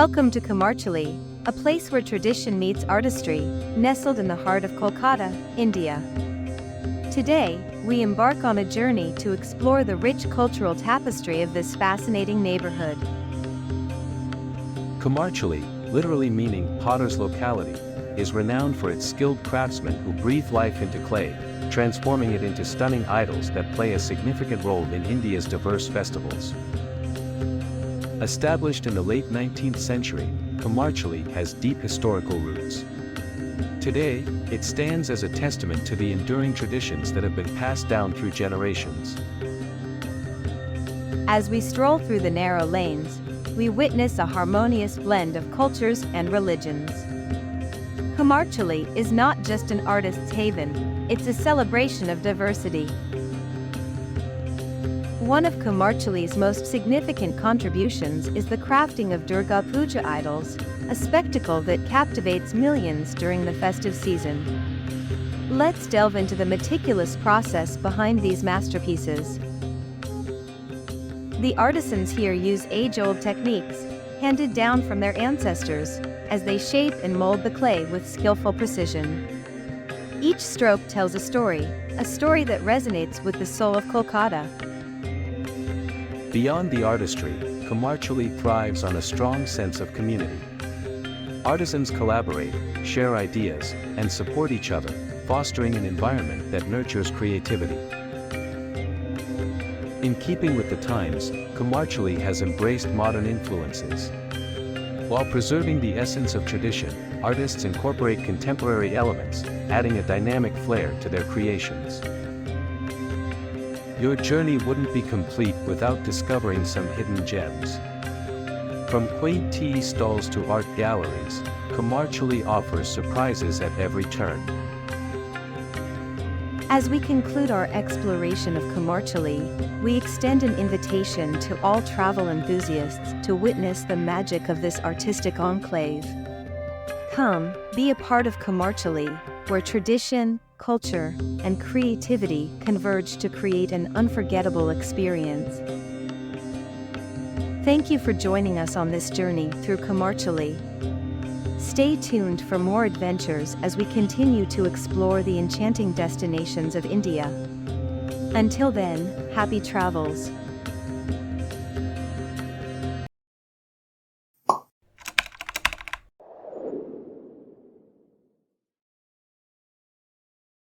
Welcome to Kumartuli, a place where tradition meets artistry, nestled in the heart of Kolkata, India. Today, we embark on a journey to explore the rich cultural tapestry of this fascinating neighborhood. Kumartuli, literally meaning potter's locality, is renowned for its skilled craftsmen who breathe life into clay, transforming it into stunning idols that play a significant role in India's diverse festivals. Established in the late 19th century, Kumartuli has deep historical roots. Today, it stands as a testament to the enduring traditions that have been passed down through generations. As we stroll through the narrow lanes, we witness a harmonious blend of cultures and religions. Kumartuli is not just an artist's haven, it's a celebration of diversity. One of Kumartuli's most significant contributions is the crafting of Durga Puja idols, a spectacle that captivates millions during the festive season. Let's delve into the meticulous process behind these masterpieces. The artisans here use age-old techniques, handed down from their ancestors, as they shape and mold the clay with skillful precision. Each stroke tells a story that resonates with the soul of Kolkata. Beyond the artistry, Kumartuli thrives on a strong sense of community. Artisans collaborate, share ideas, and support each other, fostering an environment that nurtures creativity. In keeping with the times, Kumartuli has embraced modern influences. While preserving the essence of tradition, artists incorporate contemporary elements, adding a dynamic flair to their creations. Your journey wouldn't be complete without discovering some hidden gems. From quaint tea stalls to art galleries, Kumartuli offers surprises at every turn. As we conclude our exploration of Kumartuli, we extend an invitation to all travel enthusiasts to witness the magic of this artistic enclave. Come, be a part of Kumartuli, where tradition, culture, and creativity converge to create an unforgettable experience. Thank you for joining us on this journey through Kumartuli. Stay tuned for more adventures as we continue to explore the enchanting destinations of India. Until then, happy travels.